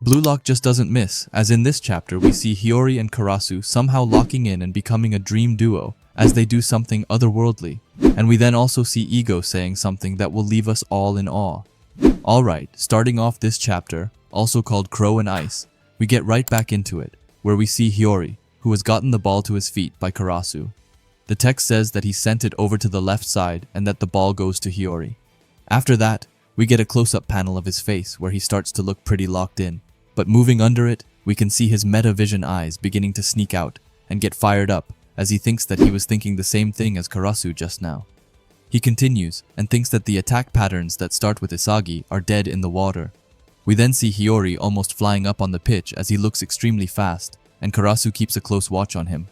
Blue Lock just doesn't miss, as in this chapter we see Hiyori and Karasu somehow locking in and becoming a dream duo as they do something otherworldly. And we then also see Ego saying something that will leave us all in awe. Alright, starting off this chapter, also called Crow and Ice, we get right back into it, where we see Hiyori, who has gotten the ball to his feet by Karasu. The text says that he sent it over to the left side and that the ball goes to Hiyori. After that, we get a close-up panel of his face where he starts to look pretty locked in. But moving under it, we can see his meta-vision eyes beginning to sneak out and get fired up as he thinks that he was thinking the same thing as Karasu just now. He continues and thinks that the attack patterns that start with Isagi are dead in the water. We then see Hiyori almost flying up on the pitch as he looks extremely fast, and Karasu keeps a close watch on him.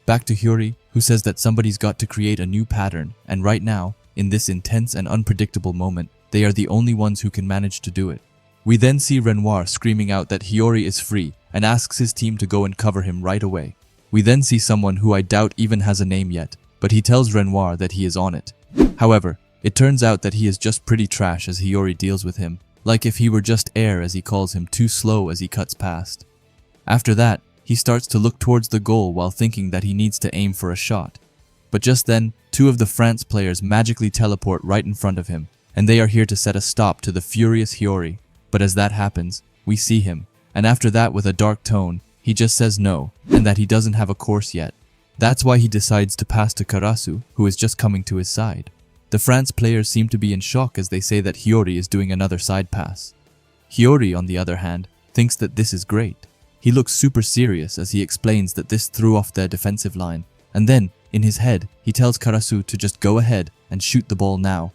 Back to Hiyori, who says that somebody's got to create a new pattern, and right now, in this intense and unpredictable moment, they are the only ones who can manage to do it. We then see Renoir screaming out that Hiyori is free and asks his team to go and cover him right away. We then see someone who I doubt even has a name yet, but he tells Renoir that he is on it. However, it turns out that he is just pretty trash as Hiyori deals with him, like if he were just air as he calls him too slow as he cuts past. After that, he starts to look towards the goal while thinking that he needs to aim for a shot. But just then, two of the France players magically teleport right in front of him, and they are here to set a stop to the furious Hiyori. But as that happens, we see him, and after that with a dark tone, he just says no, and that he doesn't have a course yet. That's why he decides to pass to Karasu, who is just coming to his side. The France players seem to be in shock as they say that Hiyori is doing another side pass. Hiyori, on the other hand, thinks that this is great. He looks super serious as he explains that this threw off their defensive line, and then, in his head, he tells Karasu to just go ahead and shoot the ball now.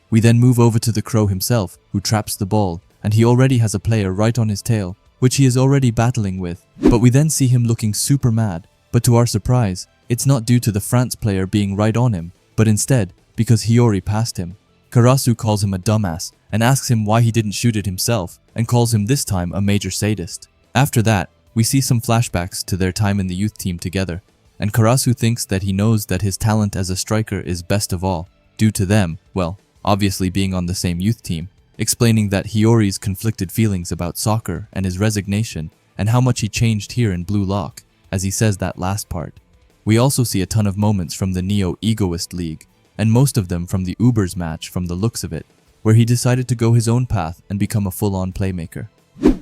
We then move over to the Crow himself, who traps the ball, and he already has a player right on his tail, which he is already battling with. But we then see him looking super mad, but to our surprise, it's not due to the France player being right on him, but instead, because Hiyori passed him. Karasu calls him a dumbass, and asks him why he didn't shoot it himself, and calls him this time a major sadist. After that, we see some flashbacks to their time in the youth team together, and Karasu thinks that he knows that his talent as a striker is best of all, due to them, well, obviously being on the same youth team, explaining that Hiyori's conflicted feelings about soccer and his resignation and how much he changed here in Blue Lock, as he says that last part. We also see a ton of moments from the Neo Egoist League, and most of them from the Ubers match from the looks of it, where he decided to go his own path and become a full-on playmaker.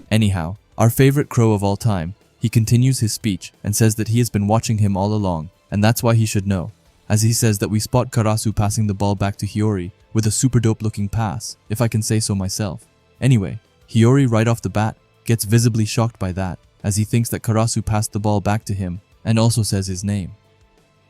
Anyhow, our favorite Crow of all time, he continues his speech and says that he has been watching him all along, and that's why he should know, as he says that we spot Karasu passing the ball back to Hiyori with a super dope looking pass, if I can say so myself. Anyway, Hiyori right off the bat gets visibly shocked by that, as he thinks that Karasu passed the ball back to him and also says his name.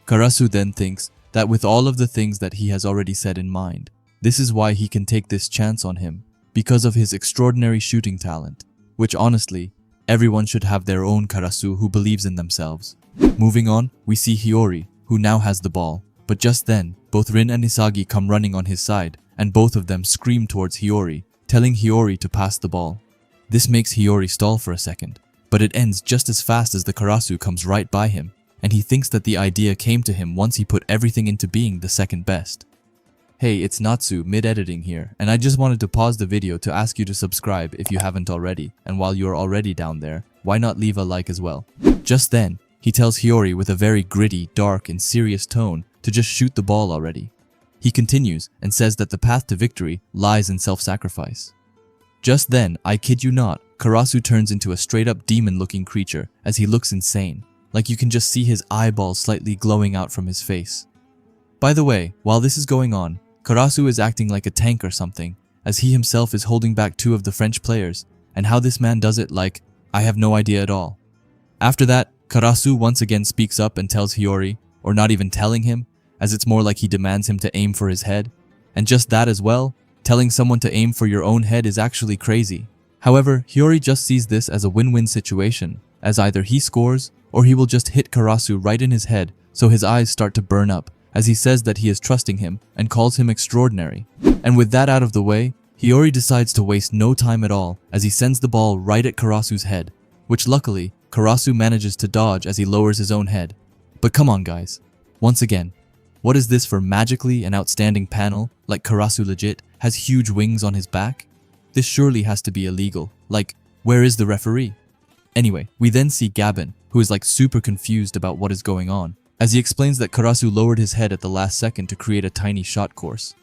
Karasu then thinks that with all of the things that he has already said in mind, this is why he can take this chance on him, because of his extraordinary shooting talent, which honestly, everyone should have their own Karasu who believes in themselves. Moving on, we see Hiyori, who now has the ball, but just then, both Rin and Isagi come running on his side, and both of them scream towards Hiyori, telling Hiyori to pass the ball. This makes Hiyori stall for a second, but it ends just as fast as the Karasu comes right by him, and he thinks that the idea came to him once he put everything into being the second best. Hey, it's Natsu mid-editing here, and I just wanted to pause the video to ask you to subscribe if you haven't already, and while you're already down there, why not leave a like as well? Just then, he tells Hiyori with a very gritty, dark, and serious tone to just shoot the ball already. He continues and says that the path to victory lies in self-sacrifice. Just then, I kid you not, Karasu turns into a straight-up demon-looking creature as he looks insane, like you can just see his eyeballs slightly glowing out from his face. By the way, while this is going on, Karasu is acting like a tank or something, as he himself is holding back two of the French players, and how this man does it, like, I have no idea at all. After that, Karasu once again speaks up and tells Hiyori, or not even telling him, as it's more like he demands him to aim for his head. And just that as well, telling someone to aim for your own head is actually crazy. However, Hiyori just sees this as a win-win situation, as either he scores, or he will just hit Karasu right in his head, so his eyes start to burn up, as he says that he is trusting him and calls him extraordinary. And with that out of the way, Hiyori decides to waste no time at all as he sends the ball right at Karasu's head, which luckily, Karasu manages to dodge as he lowers his own head. But come on guys, once again, what is this for magically an outstanding panel, like Karasu legit has huge wings on his back? This surely has to be illegal. Like, Where is the referee? Anyway, we then see Gabin, who is like super confused about what is going on, as he explains that Karasu lowered his head at the last second to create a tiny shot course.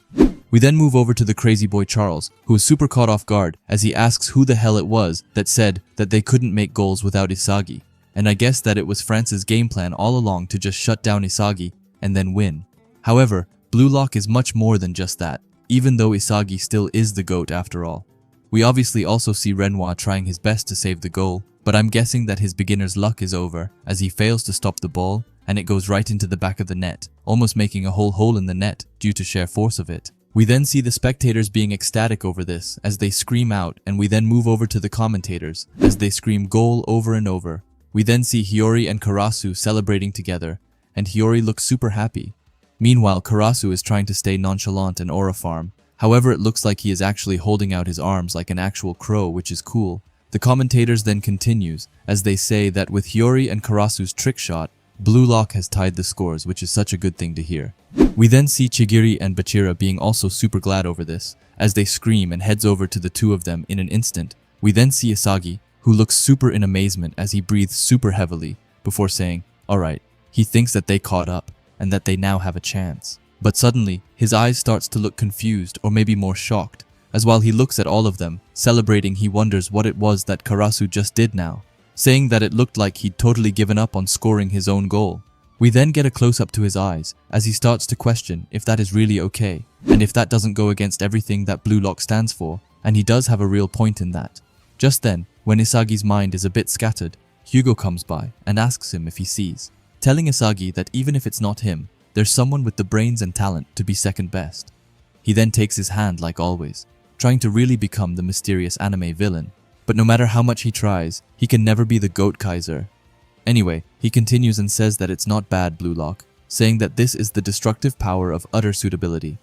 We then move over to the crazy boy Charles, who is super caught off guard as he asks who the hell it was that said that they couldn't make goals without Isagi, and I guess that it was France's game plan all along to just shut down Isagi and then win. However, Blue Lock is much more than just that, even though Isagi still is the GOAT after all. We obviously also see Renoir trying his best to save the goal, but I'm guessing that his beginner's luck is over as he fails to stop the ball and it goes right into the back of the net, almost making a whole hole in the net due to sheer force of it. We then see the spectators being ecstatic over this as they scream out, and we then move over to the commentators as they scream goal over and over. We then see Hiyori and Karasu celebrating together, and Hiyori looks super happy. Meanwhile, Karasu is trying to stay nonchalant and aura farm. However, it looks like he is actually holding out his arms like an actual crow, which is cool. The commentators then continues as they say that with Hiyori and Karasu's trick shot, Blue Lock has tied the scores, which is such a good thing to hear. We then see Chigiri and Bachira being also super glad over this, as they scream and heads over to the two of them in an instant. We then see Isagi, who looks super in amazement as he breathes super heavily before saying, alright, he thinks that they caught up and that they now have a chance. But suddenly, his eyes starts to look confused or maybe more shocked, as while he looks at all of them, celebrating, he wonders what it was that Karasu just did now, saying that it looked like he'd totally given up on scoring his own goal. We then get a close-up to his eyes as he starts to question if that is really okay, and if that doesn't go against everything that Blue Lock stands for, and he does have a real point in that. Just then, when Isagi's mind is a bit scattered, Hugo comes by and asks him if he sees, telling Isagi that even if it's not him, there's someone with the brains and talent to be second best. He then takes his hand like always, trying to really become the mysterious anime villain, but no matter how much he tries, he can never be the GOAT Kaiser. Anyway, he continues and says that it's not bad, Blue Lock, saying that this is the destructive power of utter suitability.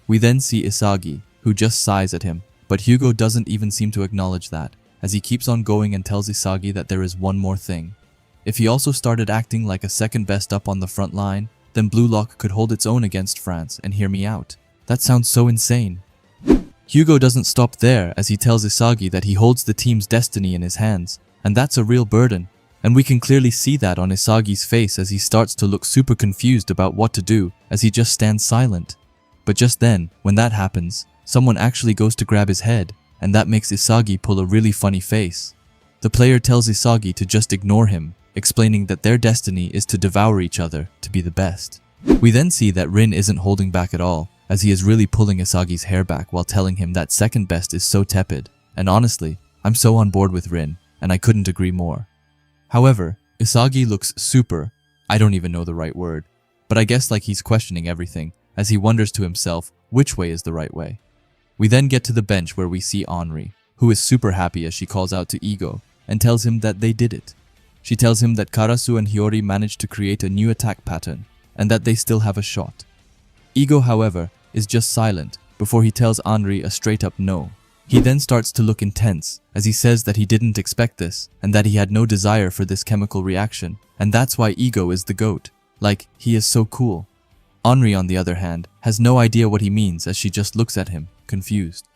We then see Isagi, who just sighs at him, but Hugo doesn't even seem to acknowledge that, as he keeps on going and tells Isagi that there is one more thing. If he also started acting like a second best up on the front line, then Blue Lock could hold its own against France, and hear me out. That sounds so insane. Hugo doesn't stop there as he tells Isagi that he holds the team's destiny in his hands, and that's a real burden. And we can clearly see that on Isagi's face as he starts to look super confused about what to do as he just stands silent. But just then, when that happens, someone actually goes to grab his head, and that makes Isagi pull a really funny face. The player tells Isagi to just ignore him, explaining that their destiny is to devour each other to be the best. We then see that Rin isn't holding back at all, as he is really pulling Isagi's hair back while telling him that second best is so tepid. And honestly, I'm so on board with Rin, and I couldn't agree more. However, Isagi looks super, I don't even know the right word, but I guess like he's questioning everything, as he wonders to himself which way is the right way. We then get to the bench where we see Henri, who is super happy as she calls out to Ego, and tells him that they did it. She tells him that Karasu and Hiyori managed to create a new attack pattern, and that they still have a shot. Ego, however, is just silent before he tells Henri a straight-up no. He then starts to look intense, as he says that he didn't expect this, and that he had no desire for this chemical reaction, and that's why Ego is the GOAT. Like, he is so cool. Henri, on the other hand, has no idea what he means as she just looks at him, confused.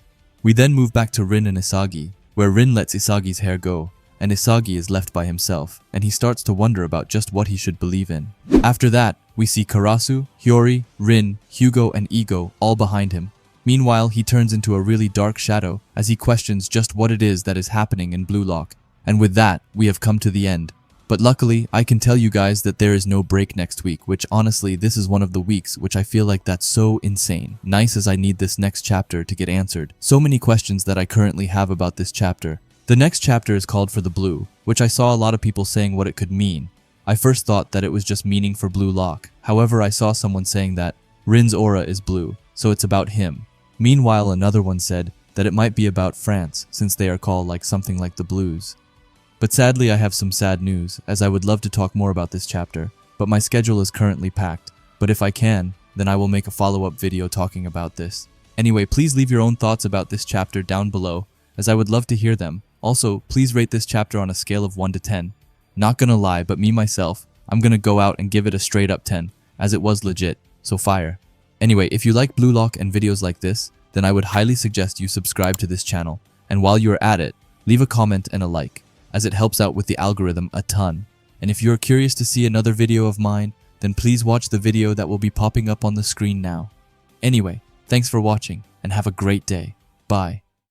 We then move back to Rin and Isagi, where Rin lets Isagi's hair go, and Isagi is left by himself, and he starts to wonder about just what he should believe in. After that, we see Karasu, Hiyori, Rin, Hugo, and Ego all behind him. Meanwhile, he turns into a really dark shadow as he questions just what it is that is happening in Blue Lock. And with that, we have come to the end. But luckily, I can tell you guys that there is no break next week, which honestly, this is one of the weeks which I feel like that's so insane. Nice as I need this next chapter to get answered. So many questions that I currently have about this chapter. The next chapter is called For the Blue, which I saw a lot of people saying what it could mean. I first thought that it was just meaning for Blue Lock. However, I saw someone saying that Rin's aura is blue, so it's about him. Meanwhile, another one said that it might be about France, since they are called like something like the Blues. But sadly, I have some sad news, as I would love to talk more about this chapter, but my schedule is currently packed. But if I can, then I will make a follow-up video talking about this. Anyway, please leave your own thoughts about this chapter down below, as I would love to hear them. Also, please rate this chapter on a scale of 1 to 10. Not gonna lie, but me myself, I'm gonna go out and give it a straight up 10, as it was legit, so fire. Anyway, if you like Blue Lock and videos like this, then I would highly suggest you subscribe to this channel, and while you're at it, leave a comment and a like, as it helps out with the algorithm a ton. And if you're curious to see another video of mine, then please watch the video that will be popping up on the screen now. Anyway, thanks for watching and have a great day. Bye.